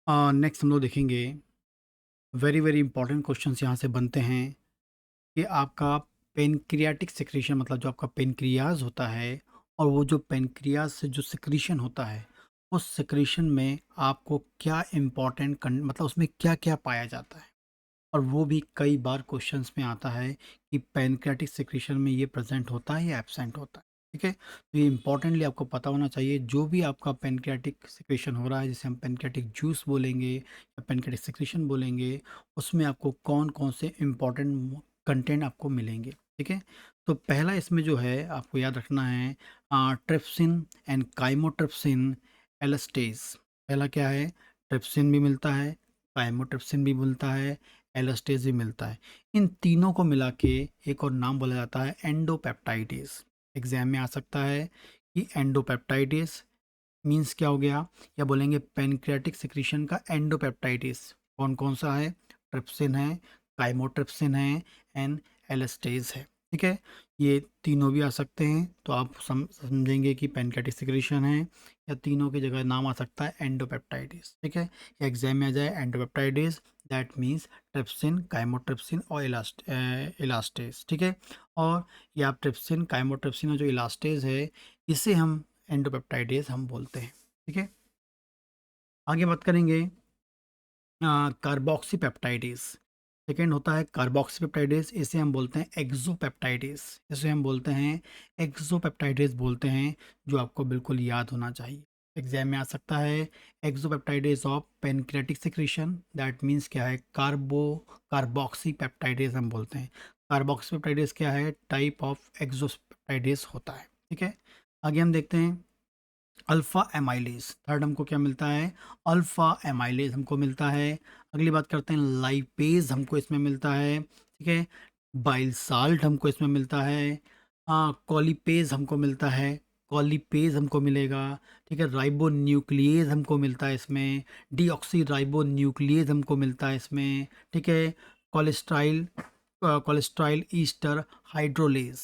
Next हम लोग देखेंगे। वेरी वेरी इंपॉर्टेंट क्वेश्चंस यहाँ से बनते हैं कि आपका पेनक्रियाटिक सेक्रेशन मतलब जो आपका पेनक्रियाज होता है और वो जो पेनक्रियाज से जो सेक्रेशन होता है उस सेक्रेशन में आपको क्या इम्पोर्टेंट मतलब उसमें क्या क्या पाया जाता है। और वो भी कई बार क्वेश्चंस में आता है कि पैनक्रियाटिक सेक्रेशन में ये प्रेजेंट होता है या एब्सेंट होता है। ठीक है, तो ये इंपॉर्टेंटली आपको पता होना चाहिए। जो भी आपका पैनक्रियाटिक सेक्रेशन हो रहा है, जिसे हम पैनक्रियाटिक जूस बोलेंगे या पैनक्रियाटिक सेक्रेशन बोलेंगे, उसमें आपको कौन कौन से इंपॉर्टेंट कंटेंट आपको मिलेंगे। ठीक है, तो पहला इसमें जो है आपको याद रखना है ट्रिप्सिन एंड काइमोट्रिप्सिन एलस्टेज। पहला क्या है, ट्रिप्सिन भी मिलता है, काइमोट्रिप्सिन भी मिलता है, एलस्टेज भी मिलता है। इन तीनों को मिला के एक और नाम बोला जाता है एंडोपेप्टाइडेज। एग्जाम में आ सकता है कि एंडोपेप्टाइडेज मीन्स क्या हो गया, या बोलेंगे पैनक्रियाटिक सिक्रीशन का एंडोपेप्टाइडेज कौन कौन सा है, ट्रिप्सिन है, काइमोट्रिप्सिन है एंड एलस्टेज है। ठीक है, ये तीनों भी आ सकते हैं, तो आप समझेंगे कि पैनक्रियाटिक सिक्रीशन है, या तीनों की जगह नाम आ सकता है एंडोपेप्टाइडेज। ठीक है, या एग्जाम में आ जाए एंडोपेप्टाइडेज, दैट मीन्स ट्रिप्सिन, काइमोट्रिप्सिन और इलास्टेज। ठीक है, और ये आप ट्रिप्सिन, काइमोट्रिप्सिन और जो इलास्टेज है, इसे हम एंडोपेप्टाइडेज हम बोलते हैं। ठीक है, आगे बात करेंगे कार्बोक्सीपेप्टाइडेज। सेकेंड होता है कार्बोक्सीपेप्टाइडेज, इसे हम बोलते हैं एक्सोपेप्टाइडेज। इसे हम बोलते हैं एक्सोपेप्टाइडेज बोलते हैं, जो आपको बिल्कुल याद होना चाहिए। एग्जाम में आ सकता है exopeptidase of pancreatic secretion, that means क्या है, कार्बोक्सीपेप्टाइडेज हम बोलते हैं। कार्बोक्सीपेप्टाइडेज क्या है, टाइप ऑफ एक्सोपेप्टाइडेज होता है। ठीक है, आगे हम देखते हैं अल्फ़ा एमाइलेज। थर्ड हमको क्या मिलता है, अल्फ़ा एमाइलेज हमको मिलता है। अगली बात करते हैं लाइपेज हमको इसमें मिलता है। ठीक है, बाइल साल्ट हमको इसमें मिलता है, कॉलीपेज हमको मिलता है, कॉलीपेज हमको मिलेगा। ठीक है, राइबो न्यूक्लियेज हमको मिलता है इसमें, डीऑक्सी राइबो न्यूक्लियेज हमको मिलता है इसमें। ठीक है, कोलेस्ट्राइल कोलेस्ट्राइल ईस्टर हाइड्रोलेज,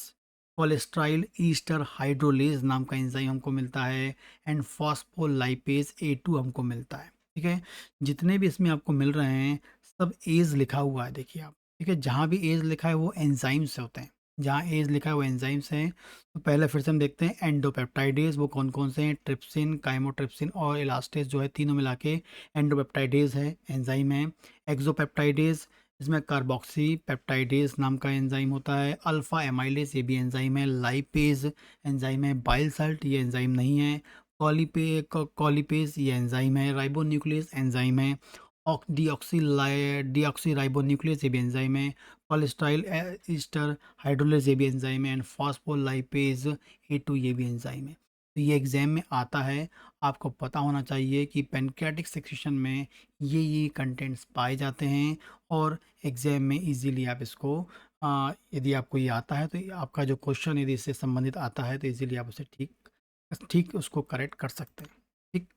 कोलेस्ट्राइल ईस्टर हाइड्रोलेज नाम का एंजाइम हमको मिलता है, एंड फॉस्फोलाइपेज A2 हमको मिलता है। ठीक है, जितने भी इसमें आपको मिल रहे हैं सब एज लिखा हुआ है, देखिए आप। ठीक है, जहाँ भी एज लिखा है वो एंजाइम्स होते हैं, जहाँ एज लिखा है वो एंजाइम्स हैं। तो पहले फिर से हम देखते हैं एंडोपेप्टाइडेज वो कौन कौन से हैं, ट्रिप्सिन, काइमोट्रिप्सिन और इलास्टेज जो है, तीनों मिला के एंडोपेप्टाइडेज है, एंजाइम है। एक्सोपेप्टाइडेज, इसमें कार्बोक्सी पेप्टाइडेज नाम का एंजाइम होता है। अल्फा एमाइलेज ये भी एंजाइम है। लाइपेज एंजाइम है। बाइल साल्ट ये एंजाइम नहीं है। कॉलीपेज ये एंजाइम है। राइबोन्यूक्लियस एंजाइम है। डीऑक्सी राइबोन्यूक्लियस ये भी एंजाइम है। कोलेस्ट्राइल ईस्टर हाइड्रोलेज ये भी एंजाइम है, एंड फॉस्फोलाइपेज A2 ये भी एंजाइम है। तो ये एग्जाम में आता है, आपको पता होना चाहिए कि पैनक्रियाटिक सेक्रेशन में ये कंटेंट्स पाए जाते हैं। और एग्जाम में इजीली आप इसको यदि आपको ये आता है, तो आपका जो क्वेश्चन यदि इससे संबंधित आता है तो इजीली आप उसे ठीक ठीक उसको करेक्ट कर सकते हैं। ठीक।